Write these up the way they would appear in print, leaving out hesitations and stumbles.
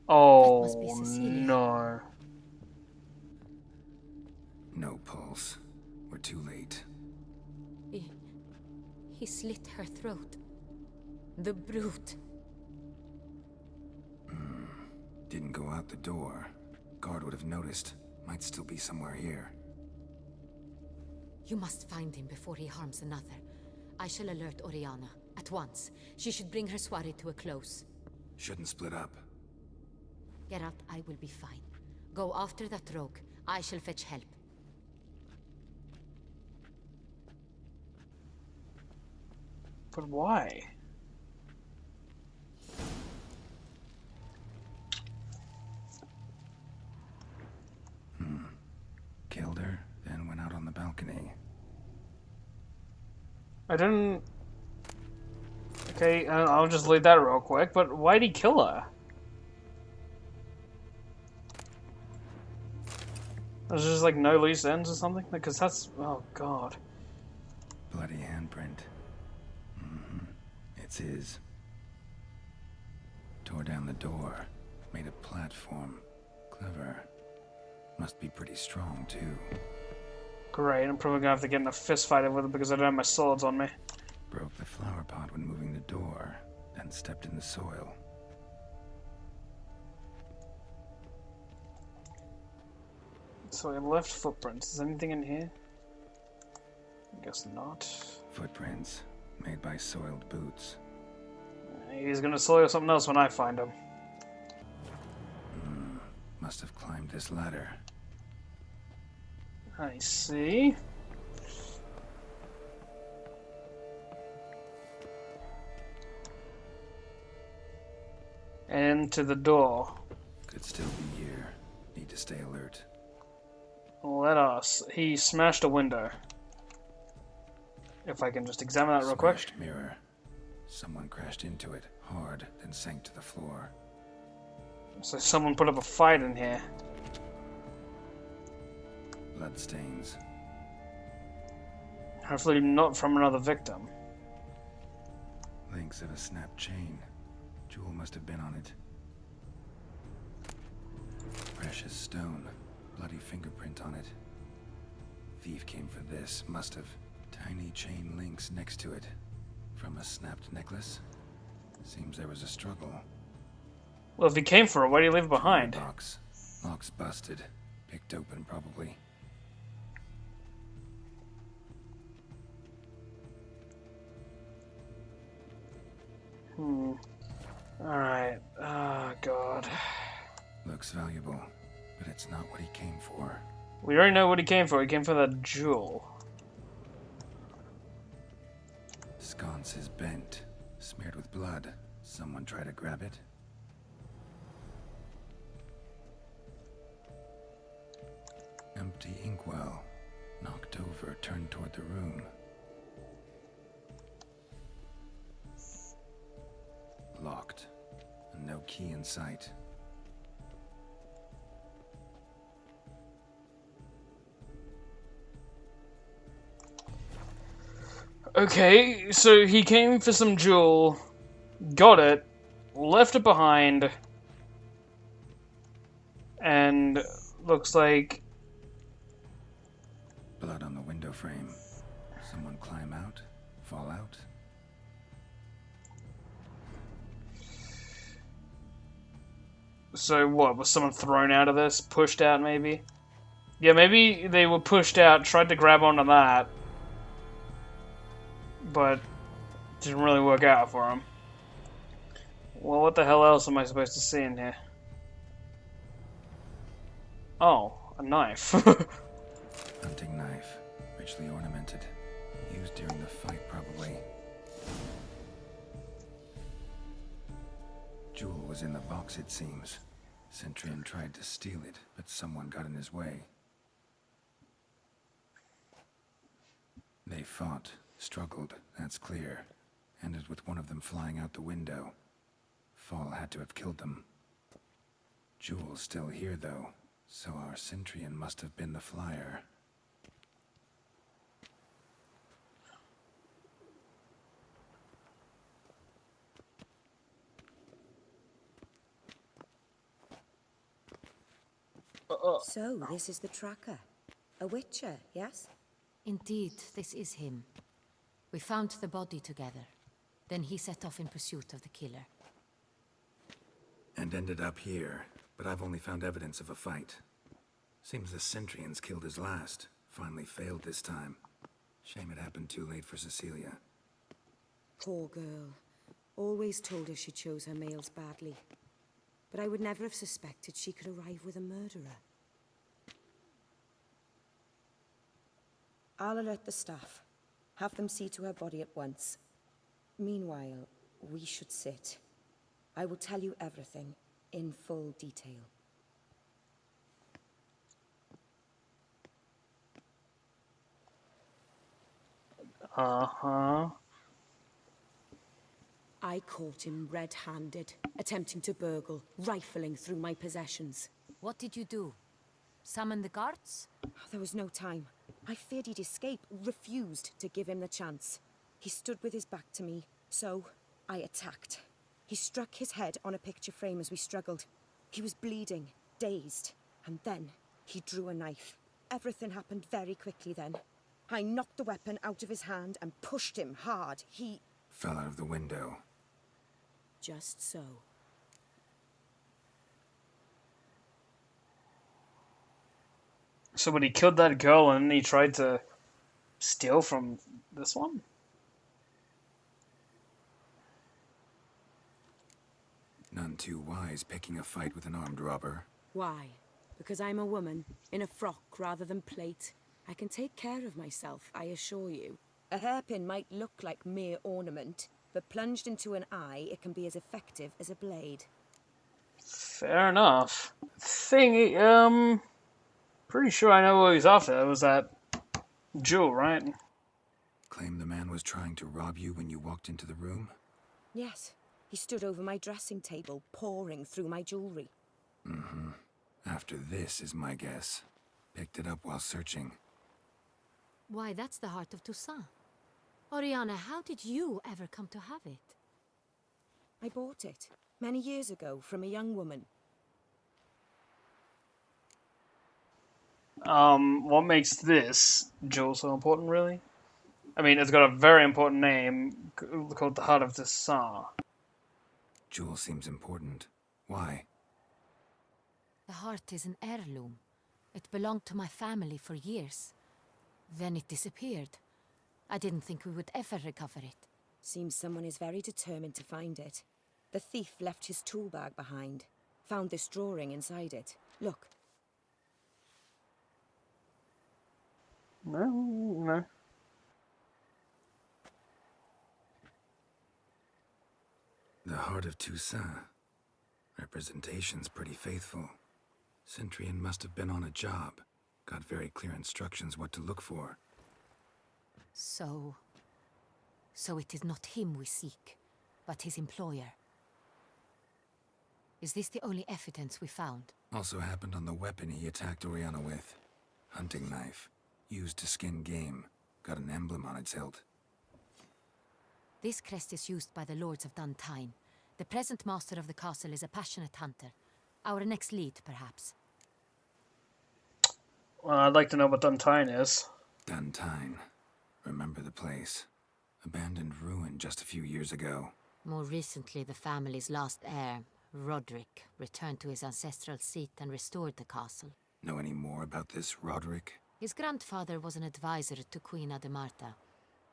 That must be Oh Cecilia. no. No pulse. We're too late. He, he slit her throat. The brute. Didn't go out the door. Guard would have noticed. Might still be somewhere here. You must find him before he harms another. I shall alert Oriana at once. She should bring her soiree to a close. Shouldn't split up. Geralt, I will be fine. Go after that rogue. I shall fetch help. But why? Killed her, then went out on the balcony. I didn't... Okay, I'll just leave that real quick, but why'd he kill her? There's just like no loose ends or something? Because that's... Oh god. Bloody handprint. It's his. Tore down the door. Made a platform. Clever. Must be pretty strong, too. Great, I'm probably gonna have to get in a fist fight with it because I don't have my swords on me. Broke the flower pot when moving the door, then stepped in the soil. So I left footprints. Is anything in here? I guess not. Footprints, made by soiled boots. He's gonna soil something else when I find him. Must have climbed this ladder. I see. And to the door. Could still be here. Need to stay alert. Let us. He smashed a window. If I can just examine that real quick. Smashed mirror. Someone crashed into it, hard, then sank to the floor. So someone put up a fight in here. Bloodstains. Hopefully not from another victim. Links of a snapped chain. Jewel must have been on it. Precious stone. Bloody fingerprint on it. Thief came for this. Must have. Tiny chain links next to it. From a snapped necklace. Seems there was a struggle. Well, if he came for it, why did he leave it behind? Box. Lock's busted. Picked open, probably. Alright. Oh, God. Looks valuable, but it's not what he came for. We already know what he came for. He came for that jewel. Sconce is bent, smeared with blood. Someone try to grab it? Empty inkwell. Knocked over, turned toward the room. Locked. And no key in sight. Okay, so he came for some jewel, got it, left it behind, and looks like... Blood on the window frame. Someone climb out? Fall out? So what, was someone thrown out of this? Pushed out, maybe? Yeah, maybe they were pushed out, tried to grab onto that, but didn't really work out for them. Well, what the hell else am I supposed to see in here? Oh, a knife. Hunting knife. Richly ornamented. Used during the fight, probably. Jewel was in the box, it seems. Centurion tried to steal it, but someone got in his way. They fought, struggled, that's clear. Ended with one of them flying out the window. Fall had to have killed them. Jewel's still here, though, so our Centurion must have been the flyer. So, this is the tracker. A witcher, yes? Indeed, this is him. We found the body together. Then he set off in pursuit of the killer. And ended up here, but I've only found evidence of a fight. Seems the Centrians killed his last. Finally failed this time. Shame it happened too late for Cecilia. Poor girl. Always told her she chose her males badly. But I would never have suspected she could arrive with a murderer. I'll alert the staff. Have them see to her body at once. Meanwhile, we should sit. I will tell you everything, in full detail. Uh-huh. I caught him red-handed, attempting to burgle, rifling through my possessions. What did you do? Summon the guards? There was no time. I feared he'd escape, refused to give him the chance. He stood with his back to me, so I attacked. He struck his head on a picture frame as we struggled. He was bleeding, dazed, and then he drew a knife. Everything happened very quickly then. I knocked the weapon out of his hand and pushed him hard. He fell out of the window. Just so. So when he killed that girl and he tried to steal from this one? None too wise picking a fight with an armed robber. Why? Because I'm a woman, in a frock rather than plate. I can take care of myself, I assure you. A hairpin might look like mere ornament, but plunged into an eye, it can be as effective as a blade. Fair enough. Pretty sure I know what he's after. It was that jewel, right? Claim the man was trying to rob you when you walked into the room? Yes. He stood over my dressing table, pouring through my jewelry. Mm-hmm. After this is my guess. Picked it up while searching. Why, that's the heart of Toussaint. Oriana, how did you ever come to have it? I bought it, many years ago, from a young woman. What makes this jewel so important, really? I mean, it's got a very important name called the Heart of Toussaint. Jewel seems important. Why? The heart is an heirloom. It belonged to my family for years. Then it disappeared. I didn't think we would ever recover it. Seems someone is very determined to find it. The thief left his tool bag behind. Found this drawing inside it. Look. No. The Heart of Toussaint. Representation's pretty faithful. Centrian must have been on a job. Got very clear instructions what to look for. So it is not him we seek, but his employer. Is this the only evidence we found? Also happened on the weapon he attacked Oriana with. Hunting knife. Used to skin game. Got an emblem on its hilt. This crest is used by the Lords of Duntine. The present master of the castle is a passionate hunter. Our next lead, perhaps. Well, I'd like to know what Duntine is. Duntine. Remember the place. Abandoned ruin just a few years ago. More recently, the family's last heir, Roderick, returned to his ancestral seat and restored the castle. Know any more about this Roderick? His grandfather was an advisor to Queen Ademarta.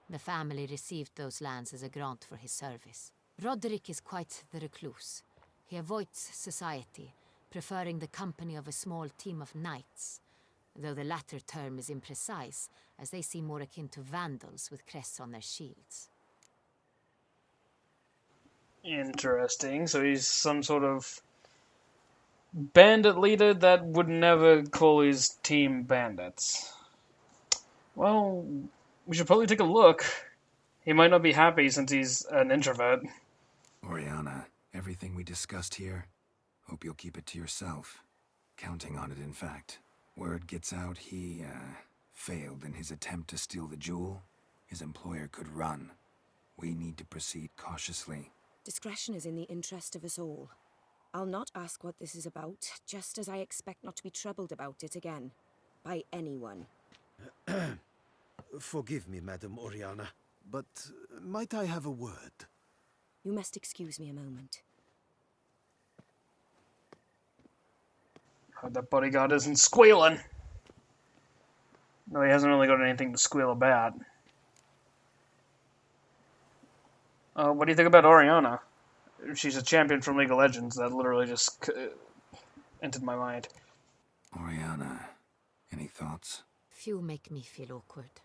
The family received those lands as a grant for his service. Roderick is quite the recluse. He avoids society, preferring the company of a small team of knights, though the latter term is imprecise, as they seem more akin to vandals with crests on their shields. Interesting. So he's some sort of bandit leader that would never call his team bandits. Well, we should probably take a look. He might not be happy since he's an introvert. Oriana, everything we discussed here, hope you'll keep it to yourself. Counting on it, in fact. Word gets out he, failed in his attempt to steal the jewel. His employer could run. We need to proceed cautiously. Discretion is in the interest of us all. I'll not ask what this is about, just as I expect not to be troubled about it again. By anyone. Forgive me, Madam Oriana, but might I have a word? You must excuse me a moment. Hope that bodyguard isn't squealing. No, he hasn't really got anything to squeal about. What do you think about Oriana? She's a champion from League of Legends. That literally just entered my mind. Oriana, any thoughts? Few make me feel awkward,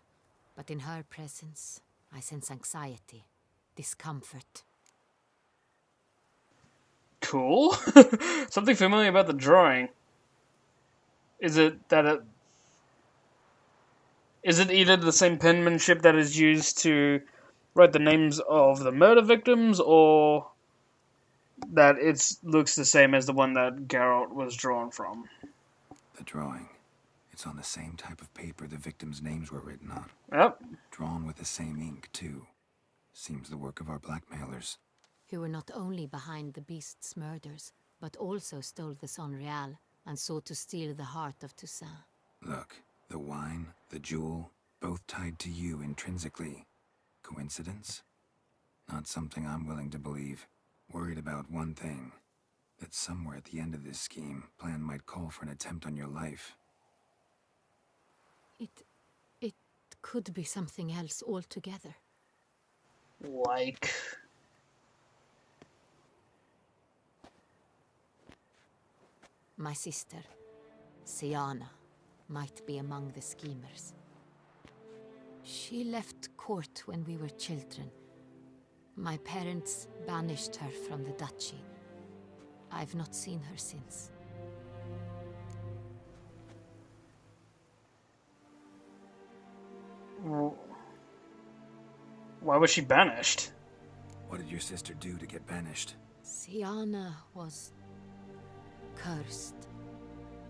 but in her presence, I sense anxiety, discomfort. Cool. Something familiar about the drawing. Is it either the same penmanship that is used to write the names of the murder victims, or that it looks the same as the one that Geralt was drawn from? The drawing. It's on the same type of paper the victims' names were written on. Yep. Drawn with the same ink, too. Seems the work of our blackmailers. Who were not only behind the beast's murders, but also stole the Son Real and sought to steal the heart of Toussaint. Look, the wine, the jewel, both tied to you intrinsically. Coincidence? Not something I'm willing to believe. Worried about one thing. That somewhere at the end of this scheme, plan might call for an attempt on your life. It could be something else altogether. Like... My sister, Siana, might be among the schemers. She left court when we were children. My parents banished her from the duchy. I've not seen her since. Why was she banished? What did your sister do to get banished? Siana was cursed.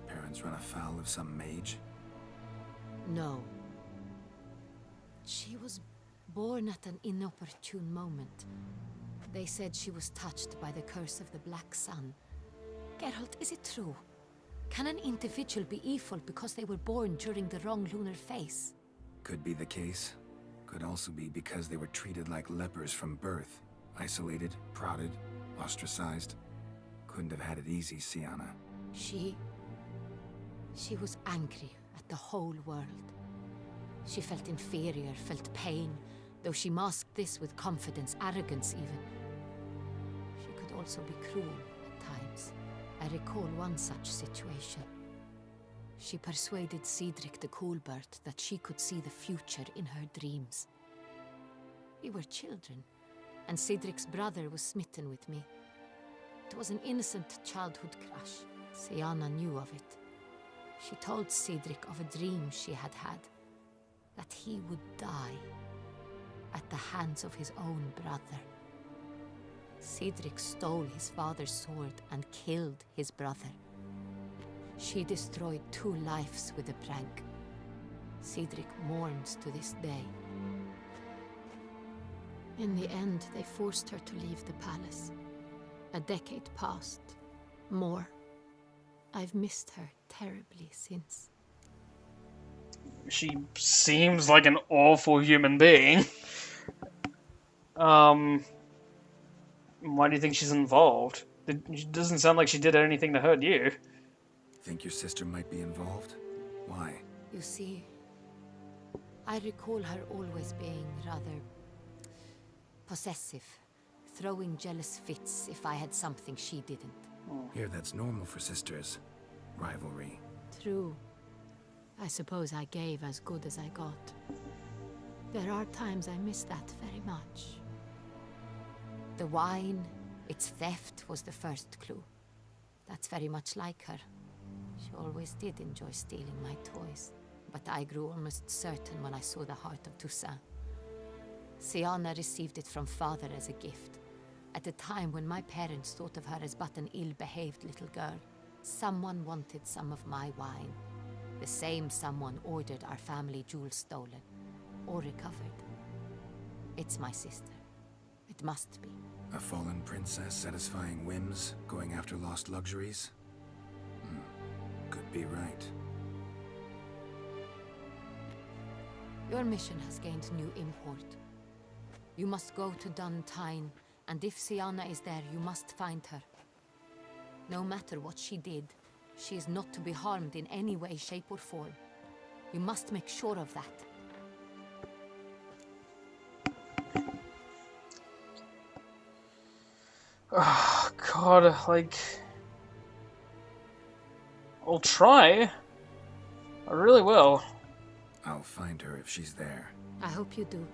Parents run afoul of some mage? No. She was born at an inopportune moment. They said she was touched by the curse of the Black Sun. Geralt, is it true? Can an individual be evil because they were born during the wrong lunar phase? Could be the case. Could also be because they were treated like lepers from birth. Isolated, prodded, ostracized. Couldn't have had it easy, Siana. She was angry at the whole world. She felt inferior, felt pain, though she masked this with confidence, arrogance even. She could also be cruel at times. I recall one such situation. She persuaded Cedric the Coolbird that she could see the future in her dreams. We were children, and Cedric's brother was smitten with me. It was an innocent childhood crush. Siana knew of it. She told Cedric of a dream she had had, that he would die at the hands of his own brother. Cedric stole his father's sword and killed his brother. She destroyed 2 lives with a prank. Cedric mourns to this day. In the end, they forced her to leave the palace. A decade passed. More. I've missed her terribly since. She seems like an awful human being. Why do you think she's involved? It doesn't sound like she did anything to hurt you. Think your sister might be involved? Why? You see, I recall her always being rather possessive, throwing jealous fits if I had something she didn't. Here, that's normal for sisters. Rivalry. True. I suppose I gave as good as I got. There are times I miss that very much. The wine, its theft, was the first clue. That's very much like her. She always did enjoy stealing my toys. But I grew almost certain when I saw the heart of Toussaint. Siana received it from father as a gift. At a time when my parents thought of her as but an ill-behaved little girl. Someone wanted some of my wine. The same someone ordered our family jewels stolen. Or recovered. It's my sister. It must be. A fallen princess satisfying whims, going after lost luxuries? Could be right. Your mission has gained new import. You must go to Duntine, and if Sienna is there, you must find her. No matter what she did, she is not to be harmed in any way, shape, or form. You must make sure of that. Oh, God, like... I'll try. I really will. I'll find her if she's there. I hope you do.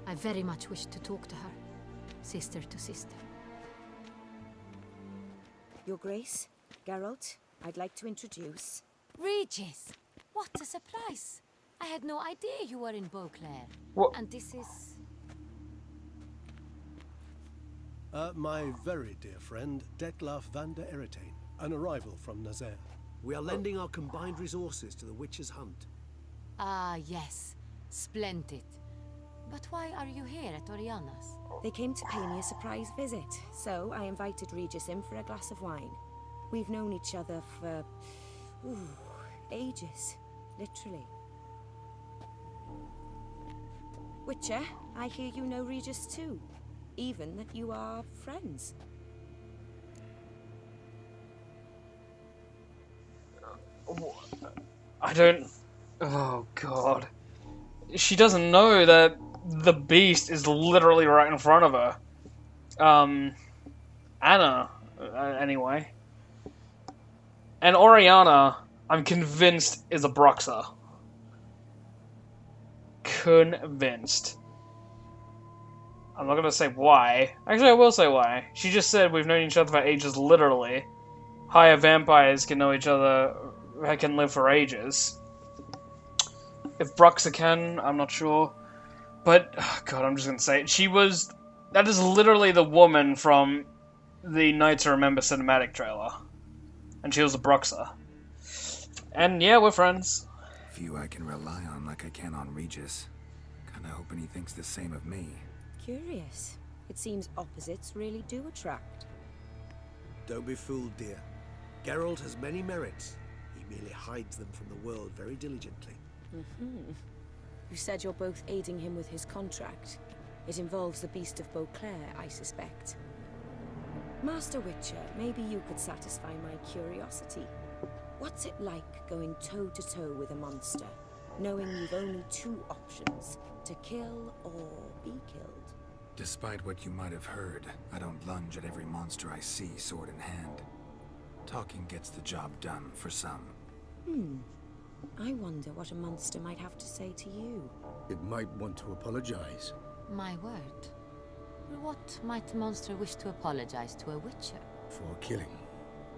I very much wish to talk to her. Sister to sister. Your Grace, Geralt, I'd like to introduce... Regis! What a surprise! I had no idea you were in Beauclair. What? And this is... My very dear friend, Detlef van der Eretain, an arrival from Nazaire. We are lending our combined resources to the Witcher's hunt. Ah, yes. Splendid. But why are you here at Oriana's? They came to pay me a surprise visit, so I invited Regis in for a glass of wine. We've known each other for... ages. Literally. Witcher, I hear you know Regis too. Even that you are friends. I don't... Oh, God. She doesn't know that the beast is literally right in front of her. Anna, anyway. And Oriana, I'm convinced, is a Bruxa. Convinced. I'm not gonna say why. Actually, I will say why. She just said we've known each other for ages, literally. Higher vampires can know each other, can live for ages. If Bruxa can, I'm not sure. But, oh God, I'm just gonna say it. That is literally the woman from the Night to Remember cinematic trailer. And she was a Bruxa. And yeah, we're friends. Few I can rely on like I can on Regis. Kinda hoping he thinks the same of me. Curious. It seems opposites really do attract. Don't be fooled, dear. Geralt has many merits. He merely hides them from the world very diligently. You said you're both aiding him with his contract. It involves the Beast of Beauclair, I suspect. Master Witcher, maybe you could satisfy my curiosity. What's it like going toe-to-toe with a monster, knowing you've only two options, to kill or be killed? Despite what you might have heard, I don't lunge at every monster I see sword in hand. Talking gets the job done for some. I wonder what a monster might have to say to you. It might want to apologize. My word. What might a monster wish to apologize to a witcher? For killing.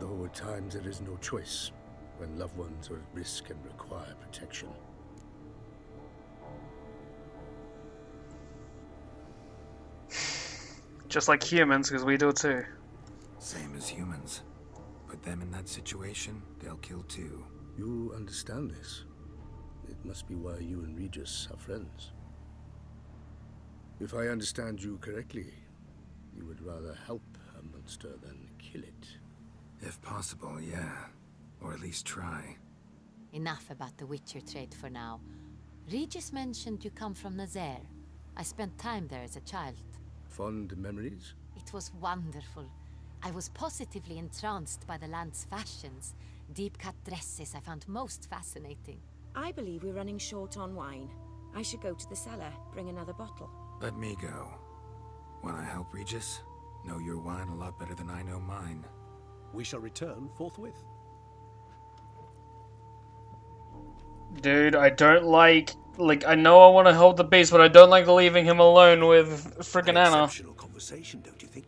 Though at times there is no choice, when loved ones are at risk and require protection. Just like humans, because we do it too. Same as humans. Put them in that situation, they'll kill too. You understand this. It must be why you and Regis are friends. If I understand you correctly, you would rather help a monster than kill it. If possible, yeah. Or at least try. Enough about the Witcher trade for now. Regis mentioned you come from Nazaire. I spent time there as a child. Fond memories? It was wonderful. I was positively entranced by the land's fashions. Deep-cut dresses I found most fascinating. I believe we're running short on wine. I should go to the cellar, bring another bottle. Let me go. Wanna help, Regis? Know your wine a lot better than I know mine. We shall return forthwith. Dude, I don't like, I know I want to hold the beast, but I don't like leaving him alone with frickin' An Anna. exceptional conversation, don't you think?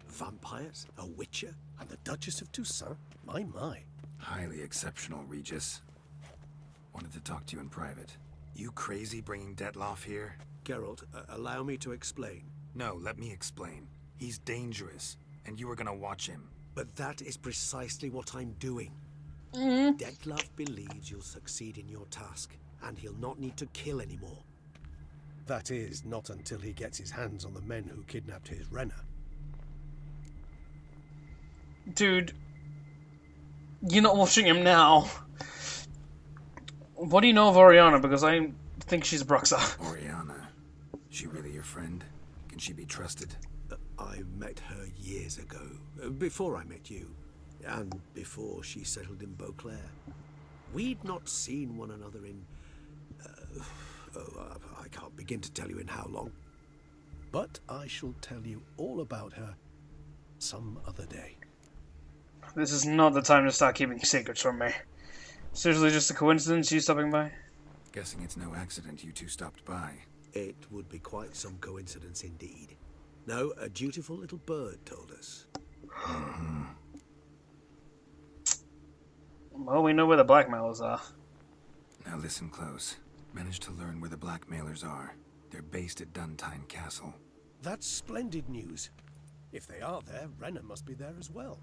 Vampires, a witcher, And the Duchess of Toussaint? My. Highly exceptional, Regis. Wanted to talk to you in private. You crazy bringing Detlef here? Geralt, allow me to explain. No, let me explain. He's dangerous, and you were gonna watch him. But that is precisely what I'm doing. Detlef believes you'll succeed in your task, and he'll not need to kill anymore. That is, not until he gets his hands on the men who kidnapped his Renner. Dude, you're not watching him now. What do you know of Oriana? Because I think she's Bruxa. Oriana. She really your friend? Can she be trusted? I met her years ago, before I met you, and before she settled in Beauclair. We'd not seen one another in... I can't begin to tell you in how long. But I shall tell you all about her some other day. This is not the time to start keeping secrets from me. Seriously, just a coincidence you stopping by? Guessing it's no accident you two stopped by. It would be quite some coincidence indeed. No, a dutiful little bird told us. Well, we know where the blackmailers are. Now listen close. Managed to learn where the blackmailers are. They're based at Duntine Castle. That's splendid news. If they are there, Renna must be there as well.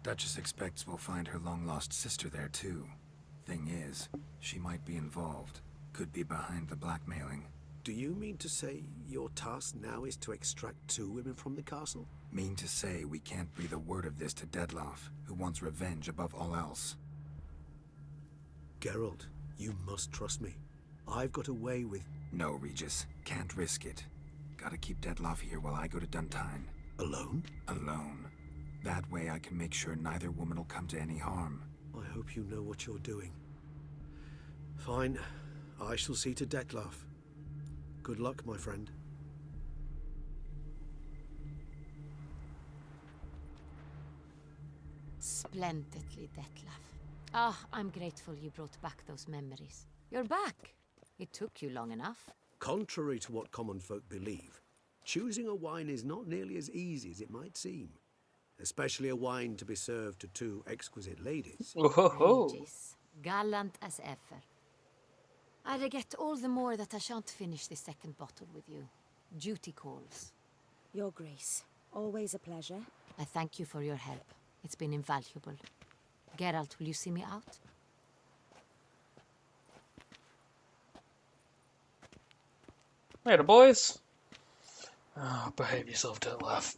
Duchess expects we'll find her long-lost sister there too. Thing is, she might be involved. Could be behind the blackmailing. Do you mean to say your task now is to extract 2 women from the castle? Mean to say we can't breathe a word of this to Dettlaff, who wants revenge above all else. Geralt, you must trust me. I've got a way with... No, Regis. Can't risk it. Gotta keep Dettlaff here while I go to Duntine. Alone? Alone. That way I can make sure neither woman will come to any harm. I hope you know what you're doing. Fine. I shall see to Dettlaff. Good luck, my friend. Splendidly, Dettlaff. Ah, I'm grateful you brought back those memories. You're back. It took you long enough. Contrary to what common folk believe, choosing a wine is not nearly as easy as it might seem. Especially a wine to be served to 2 exquisite ladies. Oh, Regis, gallant as ever. I regret all the more that I shan't finish the second bottle with you. Duty calls. Your Grace, always a pleasure. I thank you for your help. It's been invaluable. Geralt, will you see me out? Later, boys. Oh, behave yourself, Dettlaff.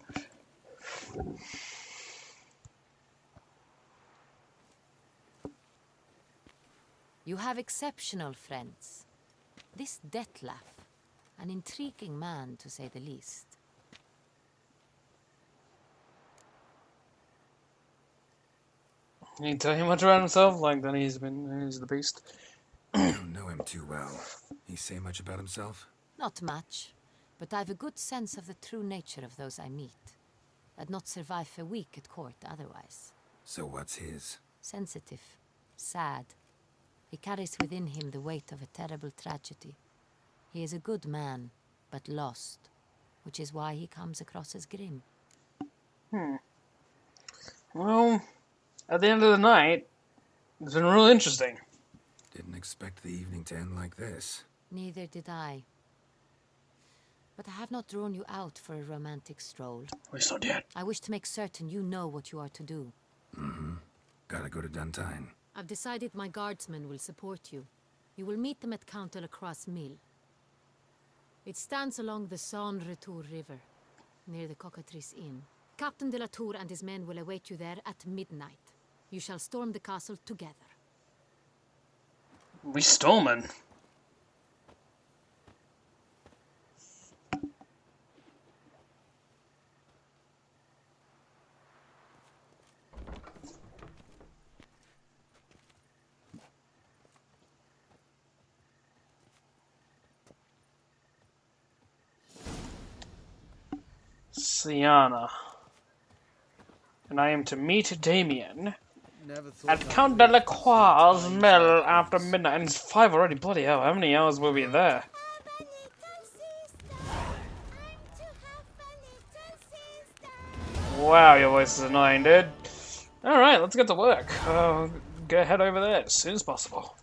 You have exceptional friends. This Dettlaff, an intriguing man to say the least. You didn't tell him much about himself, like that he's the beast. I don't know him too well. He say much about himself? Not much, but I've a good sense of the true nature of those I meet. I'd not survive a week at court otherwise. So what's his? Sensitive, sad. He carries within him the weight of a terrible tragedy. He is a good man, but lost, which is why he comes across as grim. Well, at the end of the night, it's been really interesting. Didn't expect the evening to end like this. Neither did I. But I have not drawn you out for a romantic stroll. We not yet. I wish to make certain you know what you are to do. Gotta go to Duntine. I've decided my guardsmen will support you. You will meet them at Count de la Croix's mill. It stands along the Saône Retour River, near the Cockatrice Inn. Captain de la Tour and his men will await you there at midnight. You shall storm the castle together. We storming. Sienna. And I am to meet Damien at Count de la Croix's mill after midnight. And it's 5 already, bloody hell. How many hours will we be there? Wow, your voice is annoying, dude. Alright, let's get to work. Go head over there as soon as possible.